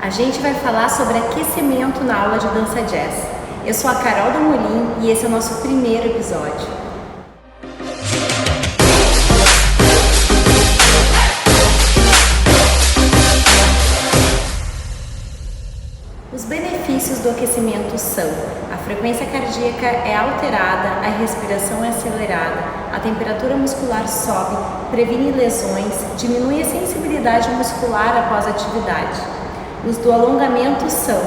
A gente vai falar sobre aquecimento na aula de dança jazz. Eu sou a Carol do Molim e esse é o nosso primeiro episódio. Os benefícios do aquecimento são: a frequência cardíaca é alterada, a respiração é acelerada, a temperatura muscular sobe, previne lesões, diminui a sensibilidade muscular após a atividade. Os do alongamento são: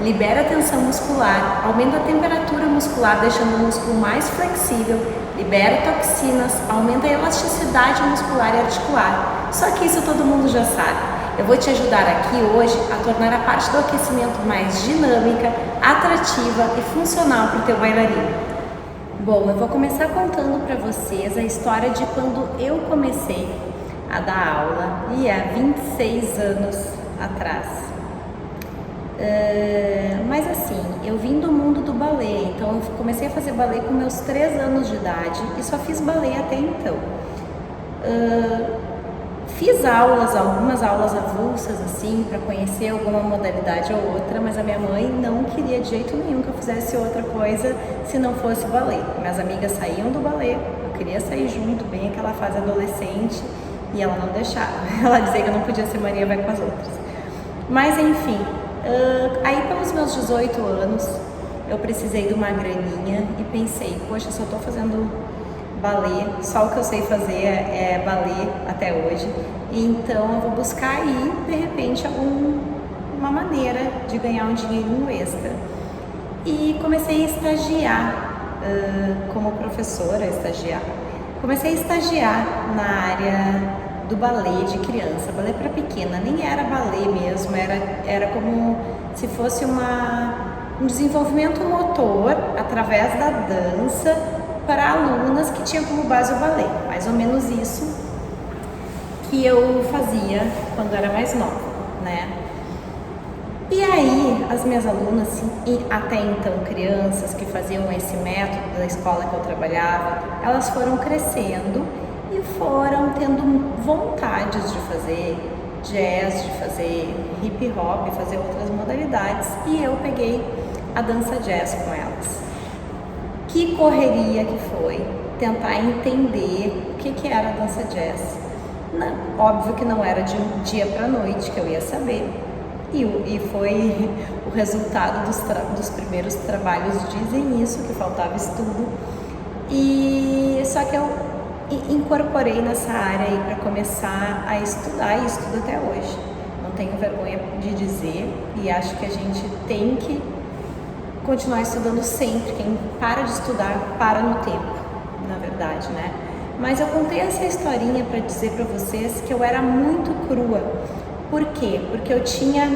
libera a tensão muscular, aumenta a temperatura muscular deixando o músculo mais flexível, libera toxinas, aumenta a elasticidade muscular e articular. Só que isso todo mundo já sabe. Eu vou te ajudar aqui hoje a tornar a parte do aquecimento mais dinâmica, atrativa e funcional para o teu bailarino. Bom, eu vou começar contando para vocês a história de quando eu comecei a dar aula, e há 26 anos atrás. Mas assim, eu vim do mundo do balé, então eu comecei a fazer balé com meus 3 anos de idade e só fiz balé até então. Fiz algumas aulas avulsas assim, para conhecer alguma modalidade ou outra, mas a minha mãe não queria de jeito nenhum que eu fizesse outra coisa se não fosse balé. Minhas amigas saíam do balé, eu queria sair junto, bem aquela fase adolescente, e ela não deixava. Ela dizia que eu não podia ser Maria vai com as outras. Mas enfim, aí pelos meus 18 anos, eu precisei de uma graninha e pensei, poxa, se eu tô fazendo balé, só o que eu sei fazer é balé até hoje, então eu vou buscar aí, de repente, uma maneira de ganhar um dinheirinho extra. E comecei a estagiar como professora, comecei a estagiar na área do balé de criança, balé para pequena, nem era balé mesmo, era como se fosse um desenvolvimento motor através da dança para alunas que tinham como base o balé, mais ou menos isso que eu fazia quando era mais nova, né? E aí, as minhas alunas, e até então crianças que faziam esse método da escola que eu trabalhava, elas foram crescendo e foram tendo vontades de fazer jazz, de fazer hip hop, fazer outras modalidades, e eu peguei a dança jazz com elas. Que correria que foi tentar entender o que era a dança jazz. Óbvio que não era de um dia para a noite que eu ia saber, e foi o resultado dos primeiros trabalhos dizem isso, que faltava estudo, e só que eu incorporei nessa área aí para começar a estudar, e estudo até hoje. Não tenho vergonha de dizer, e acho que a gente tem que continuar estudando sempre. Quem para de estudar, para no tempo, na verdade, né? Mas eu contei essa historinha para dizer para vocês que eu era muito crua. Por quê? Porque eu tinha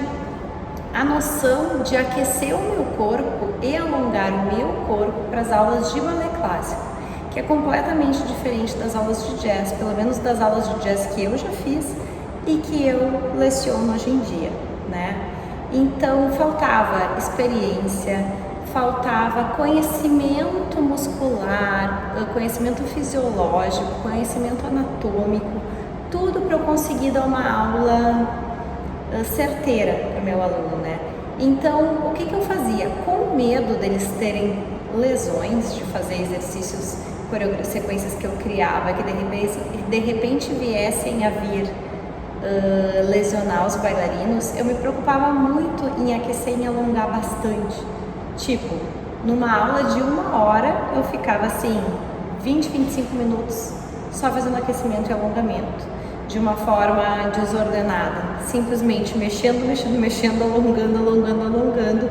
a noção de aquecer o meu corpo e alongar o meu corpo para as aulas de balé clássico, que é completamente diferente das aulas de jazz, pelo menos das aulas de jazz que eu já fiz e que eu leciono hoje em dia, né? Então faltava experiência, faltava conhecimento muscular, conhecimento fisiológico, conhecimento anatômico, tudo para eu conseguir dar uma aula certeira para o meu aluno, né? Então, o que eu fazia? Com medo deles terem lesões, de fazer exercícios, sequências que eu criava, que de repente viessem a vir lesionar os bailarinos, eu me preocupava muito em aquecer e em alongar bastante. Tipo, numa aula de 1 hora, eu ficava assim, 20, 25 minutos só fazendo aquecimento e alongamento, de uma forma desordenada, simplesmente mexendo, alongando,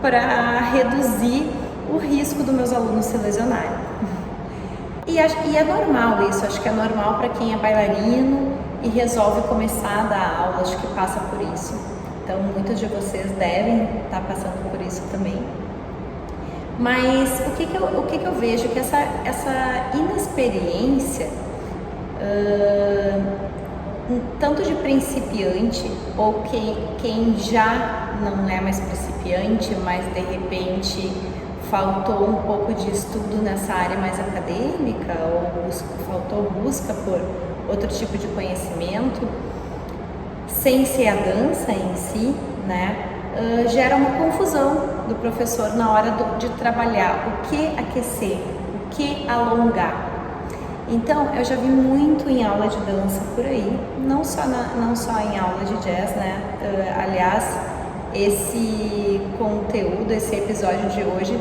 para reduzir o risco dos meus alunos se lesionarem. E é normal isso, acho que é normal para quem é bailarino e resolve começar a dar aula, acho que passa por isso. Então, muitos de vocês devem estar passando por isso também. Mas o que eu vejo? Que essa inexperiência, tanto de principiante, ou quem já não é mais principiante, mas de repente faltou um pouco de estudo nessa área mais acadêmica, ou faltou busca por outro tipo de conhecimento, sem ser a dança em si, né, gera uma confusão do professor na hora de trabalhar o que aquecer, o que alongar. Então, eu já vi muito em aula de dança por aí, não só em aula de jazz, né? Aliás, esse conteúdo, esse episódio de hoje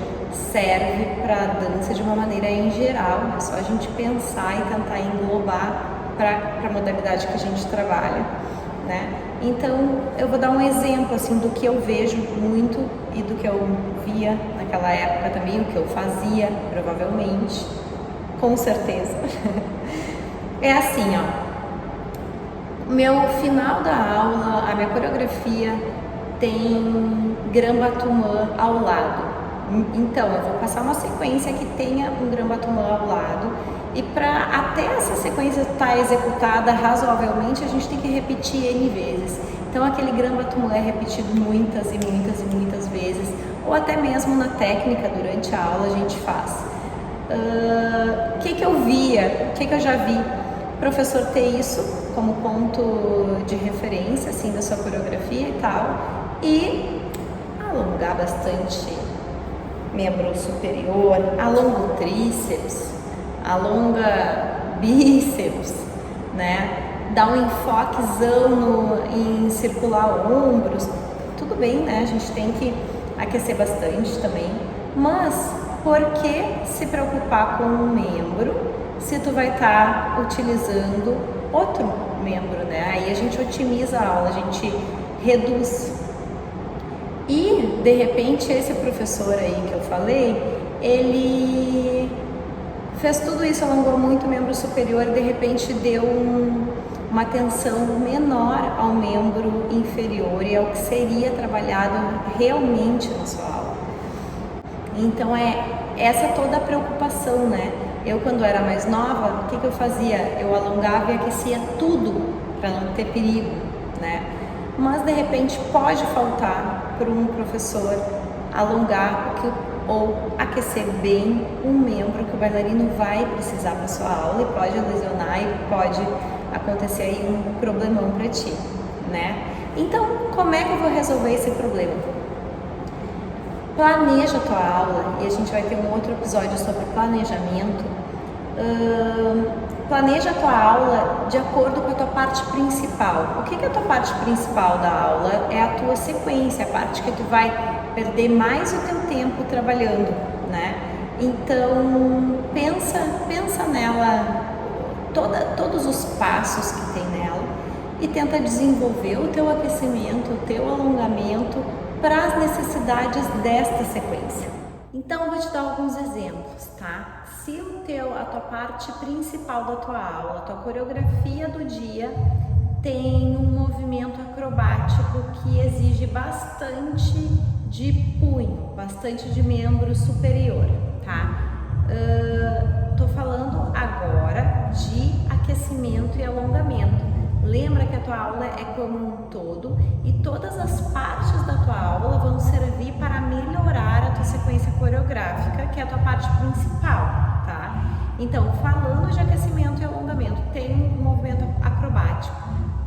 serve para dança de uma maneira em geral, é só a gente pensar e tentar englobar para a modalidade que a gente trabalha, né? Então, eu vou dar um exemplo assim do que eu vejo muito e do que eu via naquela época também, o que eu fazia, provavelmente. Com certeza. É assim, ó. Meu final da aula, a minha coreografia tem Grand-Battement ao lado. Então, eu vou passar uma sequência que tenha um Grand-Battement ao lado. E para até essa sequência estar executada razoavelmente, a gente tem que repetir N vezes. Então, aquele Grand-Battement é repetido muitas e muitas e muitas vezes. Ou até mesmo na técnica, durante a aula, a gente faz. O que eu via, o que eu já vi, o professor ter isso como ponto de referência assim da sua coreografia e tal, e alongar bastante membro superior, alonga o tríceps, alonga bíceps, né? Dá um enfoquezão em circular ombros. Tudo bem, né? A gente tem que aquecer bastante também, mas por que se preocupar com um membro se tu vai estar utilizando outro membro, né? Aí a gente otimiza a aula, a gente reduz. E, de repente, esse professor aí que eu falei, ele fez tudo isso, alongou muito o membro superior e, de repente, deu uma atenção menor ao membro inferior e ao que seria trabalhado realmente na sua aula. Então é essa toda a preocupação, né? Eu, quando era mais nova, o que eu fazia? Eu alongava e aquecia tudo para não ter perigo, né? Mas de repente pode faltar para um professor alongar ou aquecer bem um membro que o bailarino vai precisar para sua aula e pode lesionar e pode acontecer aí um problemão para ti, né? Então, como é que eu vou resolver esse problema? Planeja a tua aula, e a gente vai ter um outro episódio sobre planejamento. Planeja a tua aula de acordo com a tua parte principal. O que é a tua parte principal da aula? É a tua sequência, a parte que tu vai perder mais o teu tempo trabalhando, né? Então, pensa nela, todos os passos que tem nela e tenta desenvolver o teu aquecimento, o teu alongamento para as necessidades desta sequência. Então, eu vou te dar alguns exemplos, tá? Se a tua parte principal da tua aula, a tua coreografia do dia, tem um movimento acrobático que exige bastante de punho, bastante de membro superior, tá? Tô falando agora de aquecimento e alongamento. Lembra que a tua aula é como um todo e todas as partes da tua aula vão servir para melhorar a tua sequência coreográfica, que é a tua parte principal, tá? Então, falando de aquecimento e alongamento, tem um movimento acrobático.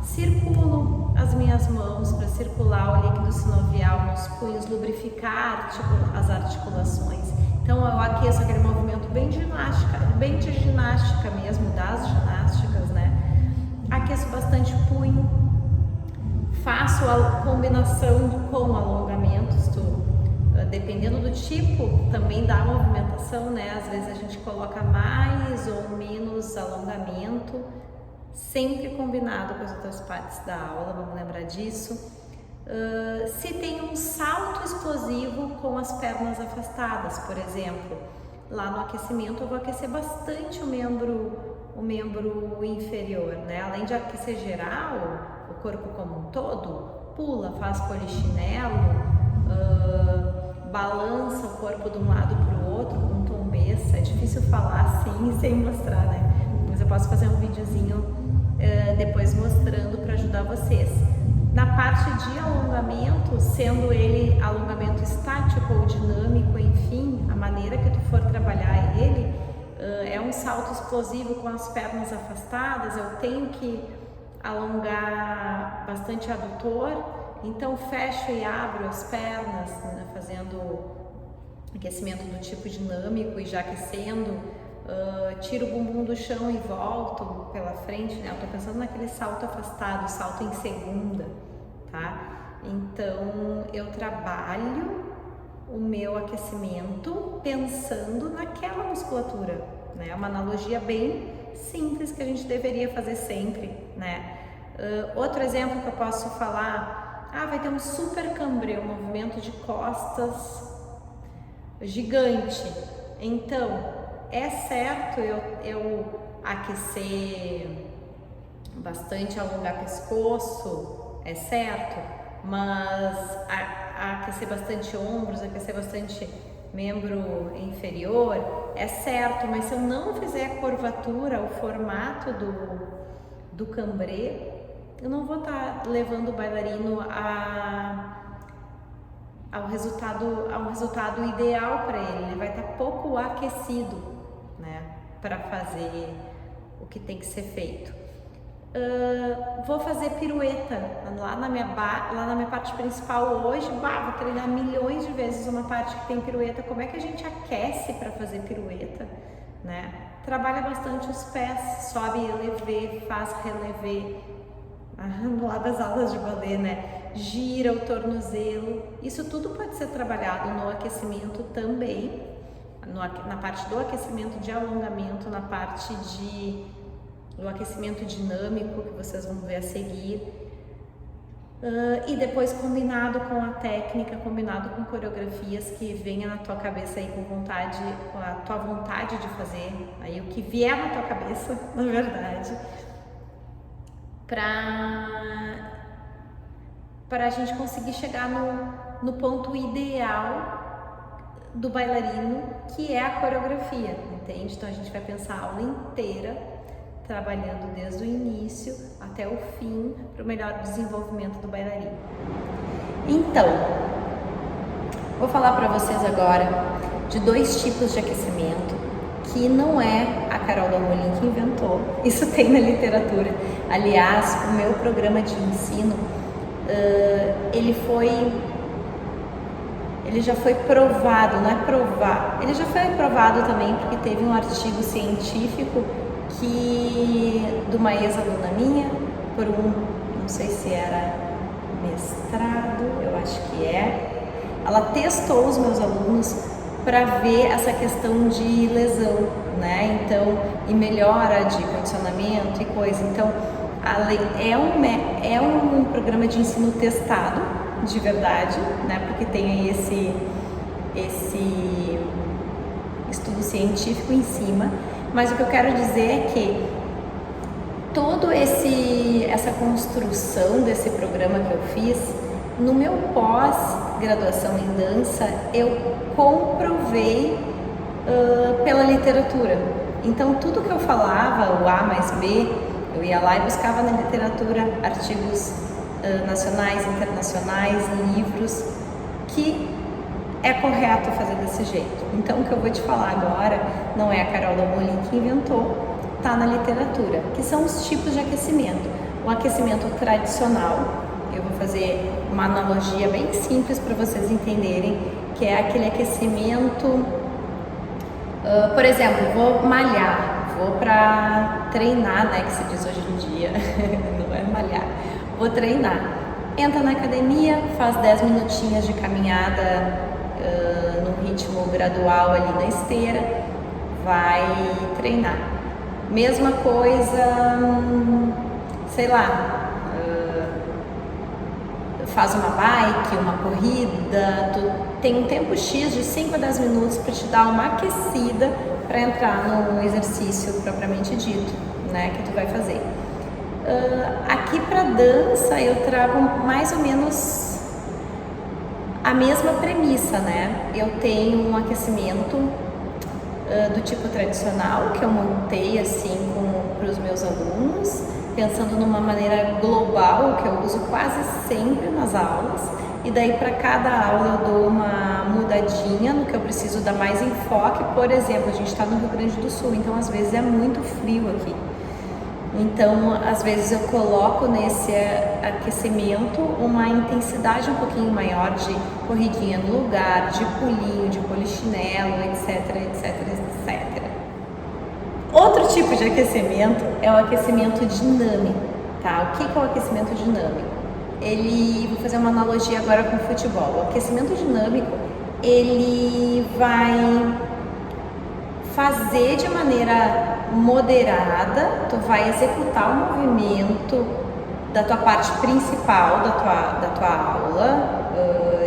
Circulo as minhas mãos para circular o líquido sinovial nos punhos, lubrificar as articulações. Então, eu aqueço aquele movimento bem de ginástica mesmo, das ginásticas, né? Aqueço bastante punho, faço a combinação com alongamentos, dependendo do tipo, também dá movimentação, né? Às vezes a gente coloca mais ou menos alongamento, sempre combinado com as outras partes da aula, vamos lembrar disso. Se tem um salto explosivo com as pernas afastadas, por exemplo, lá no aquecimento eu vou aquecer bastante o membro inferior, né? Além de aquecer geral, o corpo como um todo, pula, faz polichinelo, balança o corpo de um lado para o outro com tom-bessa. É difícil falar assim sem mostrar, né? Mas eu posso fazer um videozinho depois mostrando para ajudar vocês. Na parte de alongamento, sendo ele alongamento estático ou dinâmico, enfim, a maneira que tu for trabalhar ele, é um salto explosivo com as pernas afastadas, eu tenho que alongar bastante adutor, então fecho e abro as pernas, né, fazendo aquecimento do tipo dinâmico e já aquecendo, tiro o bumbum do chão e volto pela frente, né? Eu tô pensando naquele salto afastado, salto em segunda, tá? Então eu trabalho o meu aquecimento pensando naquela musculatura, né? É uma analogia bem simples que a gente deveria fazer sempre, né? Outro exemplo que eu posso falar, vai ter um super cambrê, um movimento de costas gigante. Então, é certo eu aquecer bastante, alongar pescoço, é certo, mas aquecer bastante ombros, aquecer bastante membro inferior, é certo, mas se eu não fizer a curvatura, o formato do cambrê, eu não vou estar levando o bailarino a um resultado ideal para ele vai estar pouco aquecido, né, para fazer o que tem que ser feito. Vou fazer pirueta lá na minha parte principal hoje, vou treinar milhões de vezes uma parte que tem pirueta. Como é que a gente aquece para fazer pirueta, né? Trabalha bastante os pés, sobe relevé, faz relevé, lá das aulas de balé, né? Gira o tornozelo, isso tudo pode ser trabalhado no aquecimento também, na parte do aquecimento de alongamento, na parte do aquecimento dinâmico que vocês vão ver a seguir, e depois combinado com a técnica, combinado com coreografias que venha na tua cabeça aí com a tua vontade de fazer, aí o que vier na tua cabeça, na verdade, para a gente conseguir chegar no ponto ideal do bailarino, que é a coreografia, entende? Então a gente vai pensar a aula inteira, trabalhando desde o início até o fim, para o melhor desenvolvimento do bailarino. Então, vou falar para vocês agora de 2 tipos de aquecimento, que não é a Carol Dalmolin que inventou, isso tem na literatura. Aliás, o meu programa de ensino, ele já foi provado, não é provar, ele já foi provado também porque teve um artigo científico de uma ex-aluna minha, por não sei se era mestrado, eu acho que ela testou os meus alunos para ver essa questão de lesão, né? Então, e melhora de condicionamento e coisa. Então, é um programa de ensino testado, de verdade, né? Porque tem aí esse estudo científico em cima. Mas o que eu quero dizer é que toda essa construção desse programa que eu fiz, no meu pós-graduação em dança, eu comprovei pela literatura. Então, tudo que eu falava, o A mais B, eu ia lá e buscava na literatura artigos nacionais, internacionais, livros, que é correto fazer desse jeito. Então, o que eu vou te falar agora não é a Carol Dalmolin que inventou, tá na literatura, que são os tipos de aquecimento. O aquecimento tradicional, eu vou fazer uma analogia bem simples para vocês entenderem, que é aquele aquecimento, por exemplo, vou malhar, vou para treinar, né, que se diz hoje em dia, não é malhar, vou treinar. Entra na academia, faz 10 minutinhos de caminhada num ritmo gradual ali na esteira, vai treinar. Mesma coisa, sei lá, faz uma bike, uma corrida, tu tem um tempo X de 5 a 10 minutos para te dar uma aquecida para entrar no exercício propriamente dito, né, que tu vai fazer. Aqui para dança eu trago mais ou menos a mesma premissa, né? Eu tenho um aquecimento do tipo tradicional, que eu montei assim para os meus alunos, pensando numa maneira global, que eu uso quase sempre nas aulas, e daí para cada aula eu dou uma mudadinha no que eu preciso dar mais enfoque. Por exemplo, a gente está no Rio Grande do Sul, então às vezes é muito frio aqui. Então, às vezes eu coloco nesse aquecimento uma intensidade um pouquinho maior de corridinha no lugar, de pulinho, de polichinelo, etc, etc, etc. Outro tipo de aquecimento é o aquecimento dinâmico, tá? O que é o aquecimento dinâmico? Vou fazer uma analogia agora com o futebol. O aquecimento dinâmico, ele vai fazer de maneira moderada, tu vai executar o movimento da tua parte principal da tua aula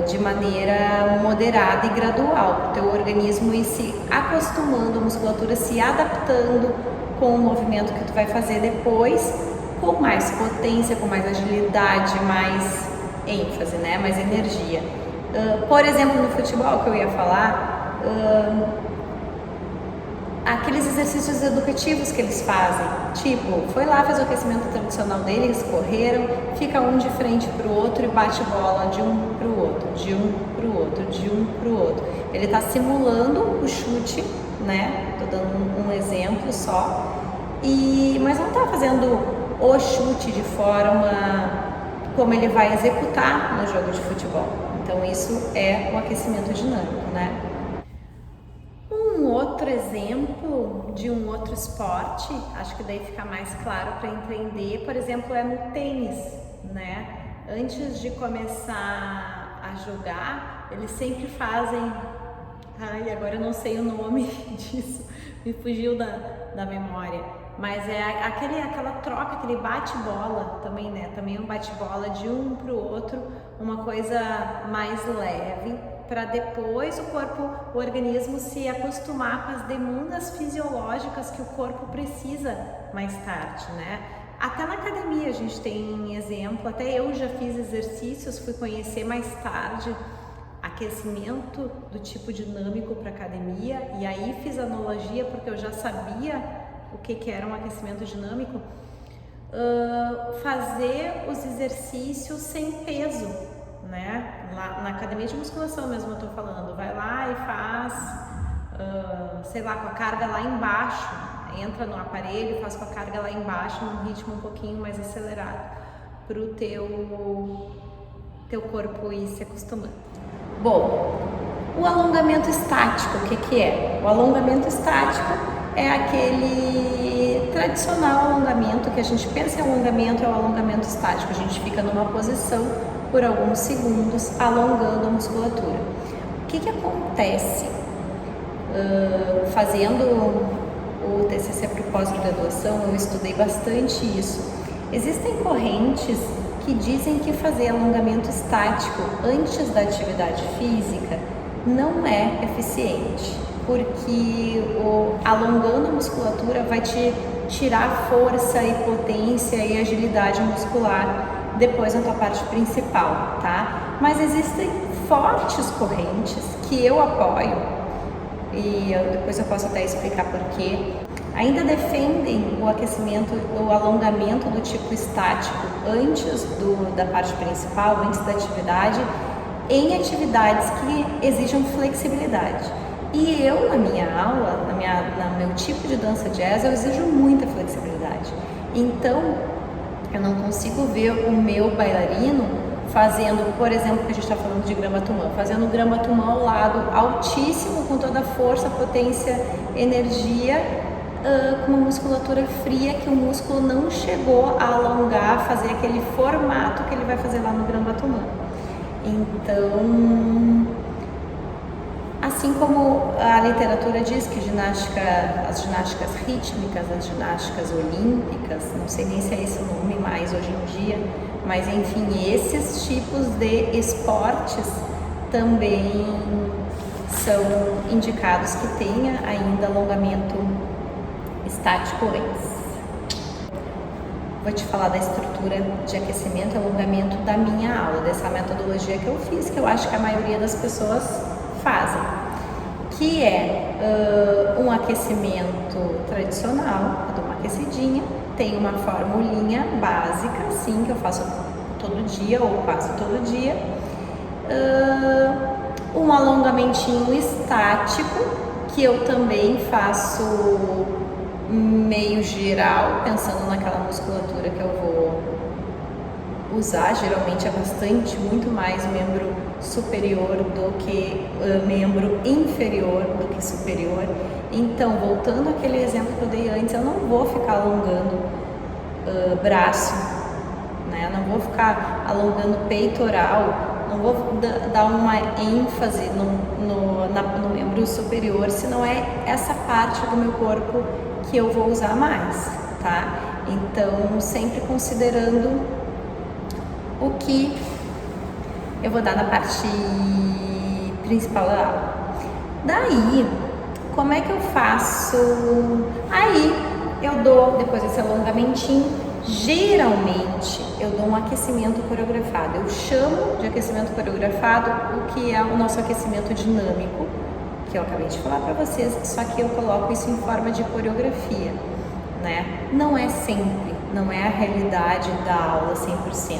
de maneira moderada e gradual, para o teu organismo ir se acostumando, a musculatura se adaptando com o movimento que tu vai fazer depois, com mais potência, com mais agilidade, mais ênfase, né? Mais energia. Por exemplo, no futebol que eu ia falar, aqueles exercícios educativos que eles fazem, tipo, foi lá, fez o aquecimento tradicional deles, correram, fica um de frente pro outro e bate bola de um pro outro, de um pro outro, de um pro outro. Ele tá simulando o chute, né? Tô dando um exemplo só, mas não tá fazendo o chute de forma como ele vai executar no jogo de futebol. Então isso é o aquecimento dinâmico, né? Um outro exemplo de um outro esporte, acho que daí fica mais claro para entender, por exemplo, é no tênis, né? Antes de começar a jogar, eles sempre fazem, agora eu não sei o nome disso, me fugiu da memória, mas é aquela troca, aquele bate-bola também, né? Também um bate-bola de um para o outro, uma coisa mais leve, para depois o organismo se acostumar com as demandas fisiológicas que o corpo precisa mais tarde, né? Até na academia a gente tem exemplo, até eu já fiz exercícios, fui conhecer mais tarde aquecimento do tipo dinâmico para academia, e aí fiz analogia porque eu já sabia o que era um aquecimento dinâmico, fazer os exercícios sem peso, né? Lá na academia de musculação mesmo eu tô falando, vai lá e faz, sei lá, com a carga lá embaixo, entra no aparelho, faz com a carga lá embaixo num ritmo um pouquinho mais acelerado, pro teu corpo ir se acostumando. Bom, o alongamento estático, o que é? O alongamento estático é aquele tradicional alongamento que a gente pensa em alongamento, é o alongamento estático. A gente fica numa posição por alguns segundos, alongando a musculatura. O que acontece? Fazendo o TCC para pós-graduação, eu estudei bastante isso. Existem correntes que dizem que fazer alongamento estático antes da atividade física não é eficiente, porque alongando a musculatura vai te tirar força e potência e agilidade muscular depois na tua parte principal, tá? Mas existem fortes correntes que eu apoio, e depois eu posso até explicar porquê, ainda defendem o aquecimento, o alongamento do tipo estático antes da parte principal, antes da atividade, em atividades que exijam flexibilidade. E eu, na minha aula, no meu tipo de dança jazz, eu exijo muita flexibilidade. Então, eu não consigo ver o meu bailarino fazendo, por exemplo, que a gente está falando de grama-tumã, fazendo grama-tumã ao lado altíssimo, com toda a força, potência, energia, com uma musculatura fria, que o músculo não chegou a alongar, fazer aquele formato que ele vai fazer lá no grama-tumã. Então, assim como a literatura diz que as ginásticas rítmicas, as ginásticas olímpicas, não sei nem se é esse o nome mais hoje em dia, mas enfim, esses tipos de esportes também são indicados que tenha ainda alongamento estático antes. Vou te falar da estrutura de aquecimento e alongamento da minha aula, dessa metodologia que eu fiz, que eu acho que a maioria das pessoas fazem, que é um aquecimento tradicional. Eu dou uma aquecidinha, tem uma formulinha básica, assim, que eu faço todo dia ou quase todo dia, um alongamentinho estático, que eu também faço meio geral, pensando naquela musculatura que eu vou usar. Geralmente é bastante, muito mais membro superior do que membro inferior do que superior. Então, voltando àquele exemplo que eu dei antes, eu não vou ficar alongando braço, né? Não vou ficar alongando peitoral, não vou dar uma ênfase no membro superior, se não é essa parte do meu corpo que eu vou usar mais, tá? Então, sempre considerando o que eu vou dar na parte principal da aula. Daí, como é que eu faço? Aí, eu dou, depois desse alongamentinho, geralmente eu dou um aquecimento coreografado. Eu chamo de aquecimento coreografado o que é o nosso aquecimento dinâmico, que eu acabei de falar para vocês, só que eu coloco isso em forma de coreografia, né? Não é sempre, não é a realidade da aula 100%.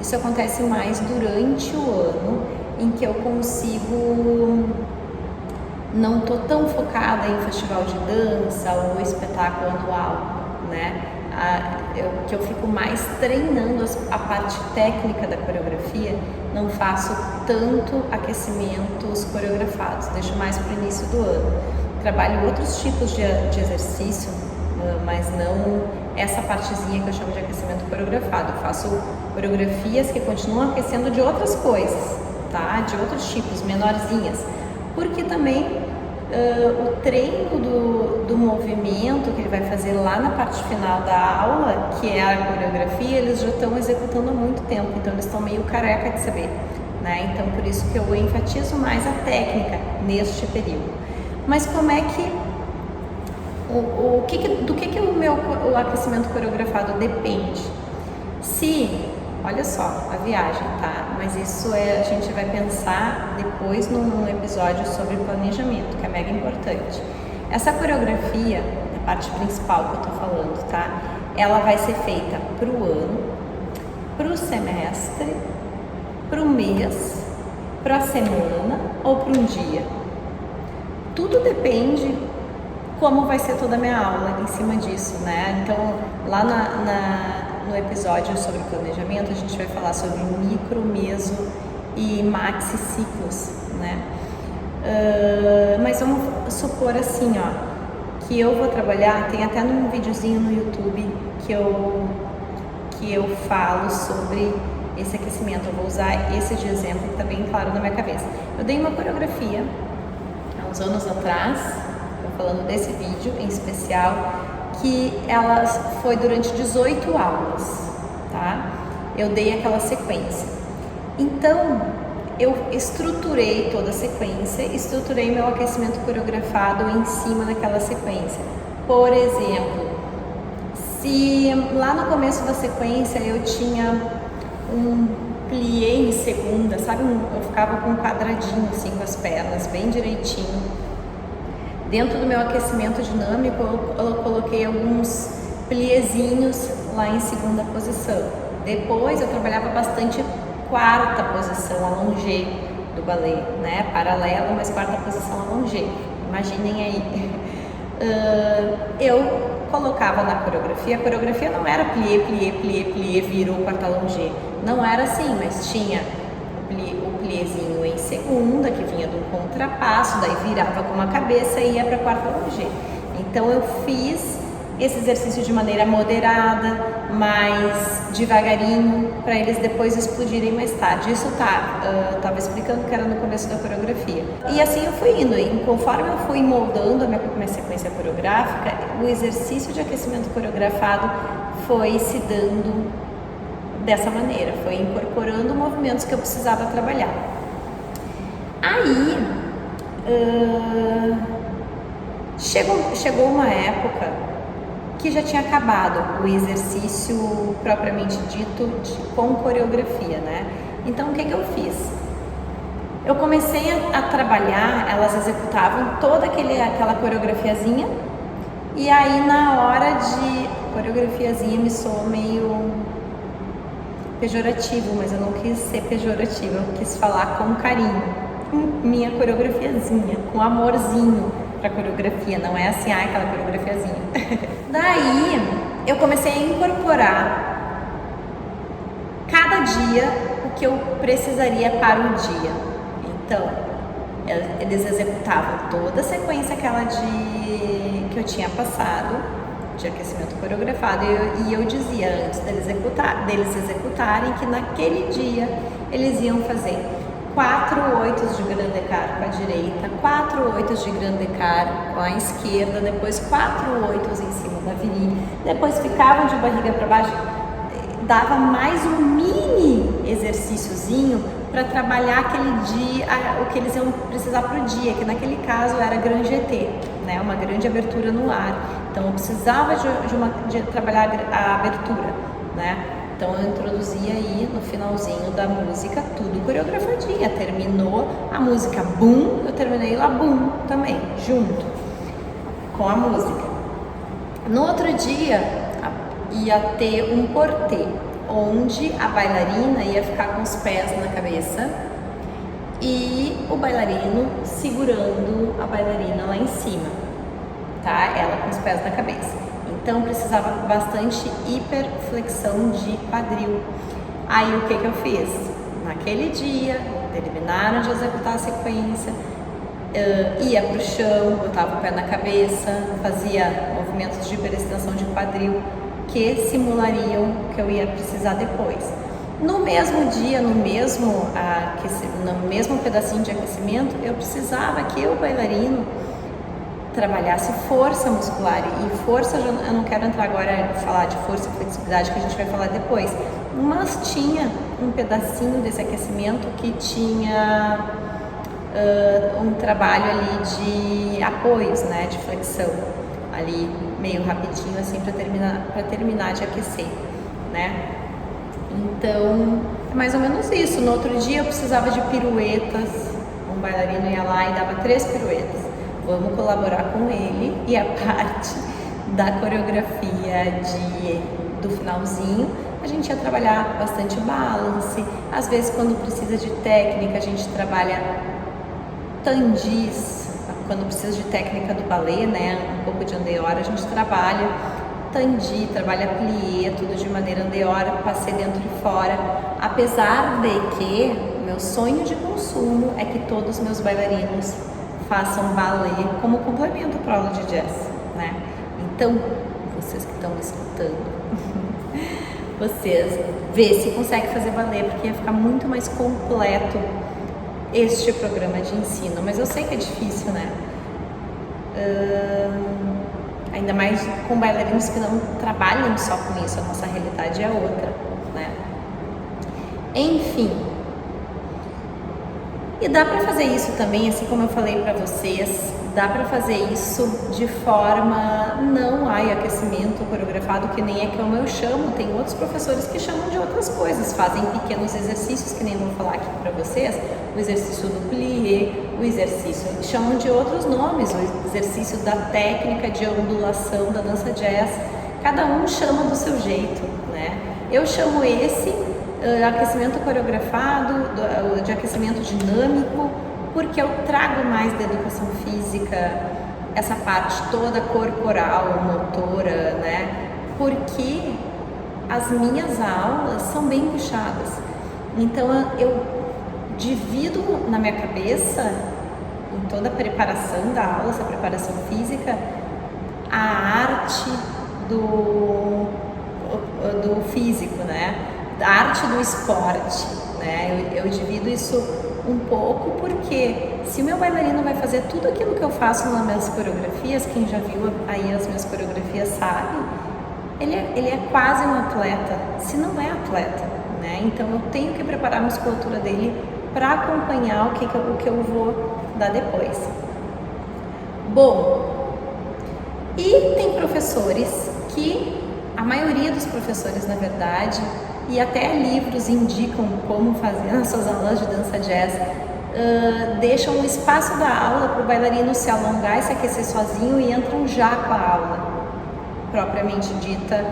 Isso acontece mais durante o ano, em que eu consigo, não tô tão focada em festival de dança ou espetáculo anual, né? Que eu fico mais treinando a parte técnica da coreografia, não faço tanto aquecimentos coreografados, deixo mais para o início do ano. Trabalho outros tipos de exercício, mas não essa partezinha que eu chamo de aquecimento coreografado. Eu faço coreografias que continuam aquecendo de outras coisas, tá? De outros tipos, menorzinhas, porque também o treino do movimento que ele vai fazer lá na parte final da aula, que é a coreografia, eles já estão executando há muito tempo, então eles estão meio careca de saber, né? Então por isso que eu enfatizo mais a técnica neste período. Mas como é que do que o aquecimento coreografado depende? Se, olha só, a viagem, tá? Mas isso a gente vai pensar depois num episódio sobre planejamento, que é mega importante. Essa coreografia, a parte principal que eu tô falando, tá? Ela vai ser feita pro ano, pro semestre, pro mês, pra semana ou para um dia. Tudo depende como vai ser toda a minha aula em cima disso, né? Então, lá no episódio sobre planejamento, a gente vai falar sobre micro, meso e maxi ciclos, né? Mas vamos supor assim, ó, que eu vou trabalhar, tem até num videozinho no YouTube que eu falo sobre esse aquecimento. Eu vou usar esse de exemplo que tá bem claro na minha cabeça. Eu dei uma coreografia há uns anos atrás, falando desse vídeo em especial, que ela foi durante 18 aulas, tá? Eu dei aquela sequência. Então, eu estruturei toda a sequência, estruturei meu aquecimento coreografado em cima daquela sequência. Por exemplo, se lá no começo da sequência eu tinha um plié em segunda, sabe? Eu ficava com um quadradinho assim com as pernas, bem direitinho. Dentro do meu aquecimento dinâmico, eu coloquei alguns pliézinhos lá em segunda posição. Depois eu trabalhava bastante quarta posição, allongé do balé, né? Paralelo, mas quarta posição allongé. Imaginem aí. Eu colocava na coreografia, a coreografia não era plié, plié, plié, plié, virou quarta allongé. Não era assim, mas tinha o pliézinho em segunda, que vinha de um contrapasso, daí virava com uma cabeça e ia para a quarta allongé. Então eu fiz esse exercício de maneira moderada, mais devagarinho, para eles depois explodirem mais tarde. Isso tava explicando que era no começo da coreografia. E assim eu fui indo, e conforme eu fui moldando a minha sequência coreográfica, o exercício de aquecimento coreografado foi se dando dessa maneira, foi incorporando movimentos que eu precisava trabalhar. Aí, chegou uma época que já tinha acabado o exercício propriamente dito com coreografia, né? Então, o que eu fiz? Eu comecei a trabalhar, elas executavam toda aquela coreografiazinha, e aí na hora de coreografiazinha me soa meio pejorativo, mas eu não quis ser pejorativo, eu quis falar com carinho, minha coreografiazinha, com amorzinho, para coreografia, não é assim, aquela coreografiazinha. Daí eu comecei a incorporar cada dia o que eu precisaria para o dia. Então, eles executavam toda a sequência aquela que eu tinha passado, de aquecimento coreografado, e eu dizia antes deles executarem que naquele dia eles iam fazer 4 oitos de grand écart com a direita, 4 oitos de grand écart com a esquerda, depois 4 oitos em cima da virilha, depois ficavam de barriga para baixo, dava mais um mini exercíciozinho para trabalhar aquele dia, o que eles iam precisar para o dia, que naquele caso era grand jeté, né, uma grande abertura no ar. Então eu precisava de trabalhar a abertura, né? Então eu introduzia aí no finalzinho da música tudo coreografadinha. Terminou a música bum, eu terminei lá bum também, junto com a música. No outro dia ia ter um portê, onde a bailarina ia ficar com os pés na cabeça e o bailarino segurando a bailarina lá em cima, tá? Ela com os pés na cabeça. Então precisava bastante hiperflexão de quadril. Aí o que eu fiz? Naquele dia, terminaram de executar a sequência, ia pro chão, botava o pé na cabeça, fazia movimentos de hiperextensão de quadril que simulariam o que eu ia precisar depois. No mesmo dia, no mesmo pedacinho de aquecimento, eu precisava que o bailarino trabalhasse força muscular, e força, eu não quero entrar agora em falar de força e flexibilidade, que a gente vai falar depois, mas tinha um pedacinho desse aquecimento que tinha um trabalho ali de apoios, né, de flexão, ali meio rapidinho assim para terminar de aquecer, né? Então é mais ou menos isso. No outro dia eu precisava de piruetas, um bailarino ia lá e dava 3 piruetas. Vamos colaborar com ele, e a parte da coreografia do finalzinho, a gente ia trabalhar bastante balance. Às vezes, quando precisa de técnica, a gente trabalha tandis. Quando precisa de técnica do balé, né, um pouco de andeora, a gente trabalha tandi, trabalha plié, tudo de maneira andeora, passei dentro e fora. Apesar de que meu sonho de consumo é que todos os meus bailarinos façam balé como complemento para a aula de jazz, né? Então, vocês que estão me escutando, vocês vê se conseguem fazer balé, porque ia ficar muito mais completo este programa de ensino. Mas eu sei que é difícil, né? Ainda mais com bailarinos que não trabalham só com isso, a nossa realidade é outra, né? Enfim. E dá para fazer isso também, assim como eu falei para vocês, dá para fazer isso de forma não aquecimento coreografado, que nem é como eu chamo. Tem outros professores que chamam de outras coisas, fazem pequenos exercícios, que nem vou falar aqui para vocês, o exercício do plié, o exercício, chamam de outros nomes, o exercício da técnica de ondulação da dança jazz, cada um chama do seu jeito, né? Eu chamo esse aquecimento coreografado, de aquecimento dinâmico, porque eu trago mais da educação física, essa parte toda corporal, motora, né? Porque as minhas aulas são bem puxadas. Então eu divido na minha cabeça, em toda a preparação da aula, essa preparação física, a arte do físico, né? A arte do esporte, né? Eu divido isso um pouco, porque se o meu bailarino vai fazer tudo aquilo que eu faço nas minhas coreografias, quem já viu aí as minhas coreografias sabe, ele é quase um atleta, se não é atleta, né? Então eu tenho que preparar a musculatura dele para acompanhar o que eu vou dar depois. Bom, e tem professores que, a maioria dos professores, na verdade, e até livros indicam como fazer nas suas aulas de dança jazz, deixam um espaço da aula para o bailarino se alongar e se aquecer sozinho, e entram já com a aula propriamente dita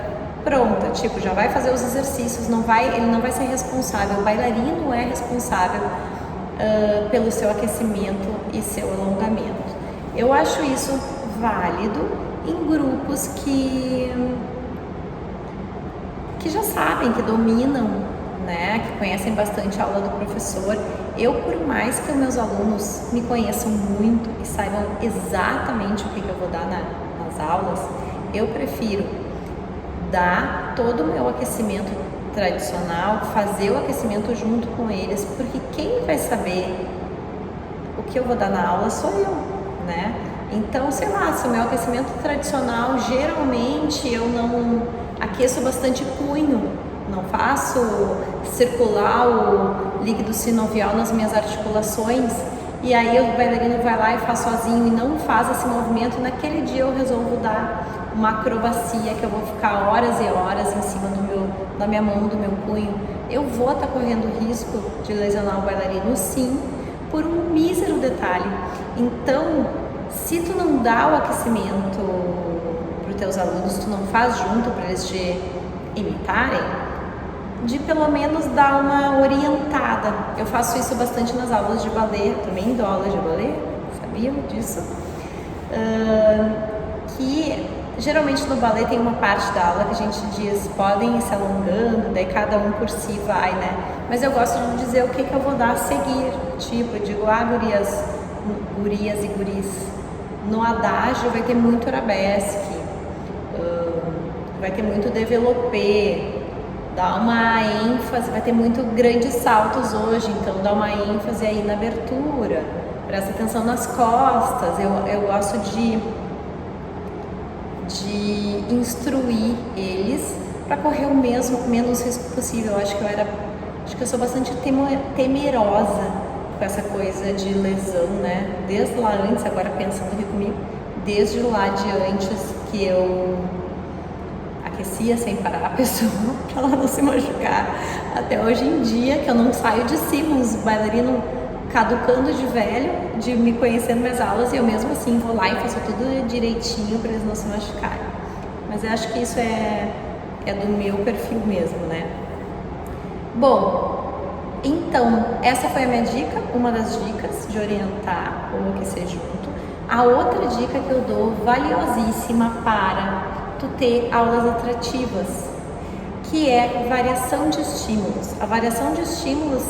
pronta, tipo, já vai fazer os exercícios, ele não vai ser responsável, o bailarino é responsável pelo seu aquecimento e seu alongamento. Eu acho isso válido em grupos que já sabem, que dominam, né, que conhecem bastante a aula do professor. Eu, por mais que os meus alunos me conheçam muito e saibam exatamente o que eu vou dar nas aulas, eu prefiro dar todo o meu aquecimento tradicional, fazer o aquecimento junto com eles, porque quem vai saber o que eu vou dar na aula sou eu, né? Então, sei lá, se o meu aquecimento tradicional, geralmente eu não aqueço bastante punho, não faço circular o líquido sinovial nas minhas articulações, e aí o bailarino vai lá e faz sozinho e não faz esse movimento. Naquele dia eu resolvo dar uma acrobacia que eu vou ficar horas e horas em cima da minha mão, do meu punho. Eu vou estar correndo risco de lesionar o bailarino, sim, por um mísero detalhe. Então, se tu não dá o aquecimento para os teus alunos, tu não faz junto para eles te imitarem, de pelo menos dar uma orientada. Eu faço isso bastante nas aulas de balé, também dou aula de balé, sabiam disso? Que geralmente no balé tem uma parte da aula que a gente diz, podem ir se alongando, daí cada um por si vai, né? Mas eu gosto de dizer o que eu vou dar a seguir. Tipo, eu digo, gurias e guris, no adágio vai ter muito arabesque, vai ter muito développé, dá uma ênfase, vai ter muito grandes saltos hoje, então dá uma ênfase aí na abertura, presta atenção nas costas. Eu gosto de instruir eles para correr o menos risco possível. Acho que eu sou bastante temerosa com essa coisa de lesão, né? Desde lá antes, agora pensando aqui comigo, desde lá de antes que eu aquecia sem parar a pessoa para ela não se machucar, até hoje em dia que eu não saio de cima, os bailarinos caducando de velho, de me conhecer nas minhas aulas, e eu mesmo assim vou lá e faço tudo direitinho para eles não se machucarem. Mas eu acho que isso é do meu perfil mesmo, né? Bom, então essa foi a minha dica, uma das dicas de orientar ou aquecer junto. A outra dica que eu dou, valiosíssima para tu ter aulas atrativas, que é variação de estímulos. A variação de estímulos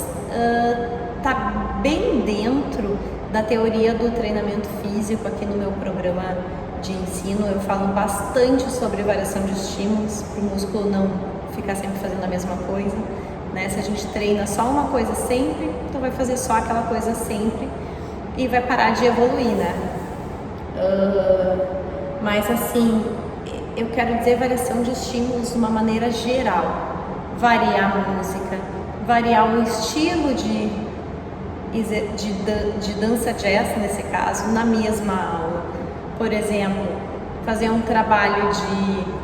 está bem dentro da teoria do treinamento físico. Aqui no meu programa de ensino eu falo bastante sobre variação de estímulos, para o músculo não ficar sempre fazendo a mesma coisa, né? Se a gente treina só uma coisa sempre, então vai fazer só aquela coisa sempre e vai parar de evoluir, né? Mas assim, eu quero dizer variação de estímulos de uma maneira geral. Variar a música, variar o estilo de dança jazz, nesse caso, na mesma aula. Por exemplo, fazer um trabalho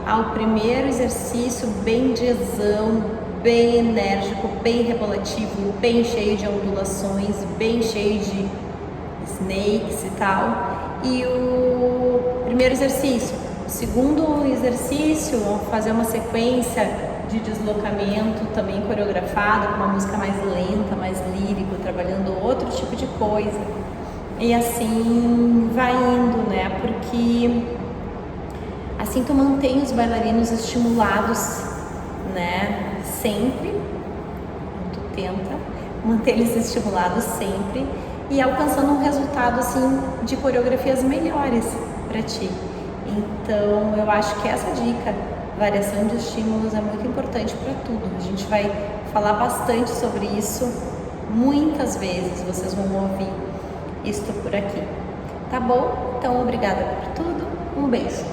o primeiro exercício bem jazzão, bem enérgico, bem rebolativo, bem cheio de ondulações, bem cheio de snakes e tal. E o primeiro exercício. O segundo exercício, fazer uma sequência de deslocamento também coreografado, com uma música mais lenta, mais lírico, trabalhando outro tipo de coisa. E assim vai indo, né? Porque assim tu mantém os bailarinos estimulados, né? Sempre. Tu tenta manter eles estimulados sempre e alcançando um resultado assim de coreografias melhores para ti. Então eu acho que essa dica, variação de estímulos, é muito importante para tudo. A gente vai falar bastante sobre isso muitas vezes, vocês vão ouvir isso por aqui. Tá bom? Então obrigada por tudo, um beijo.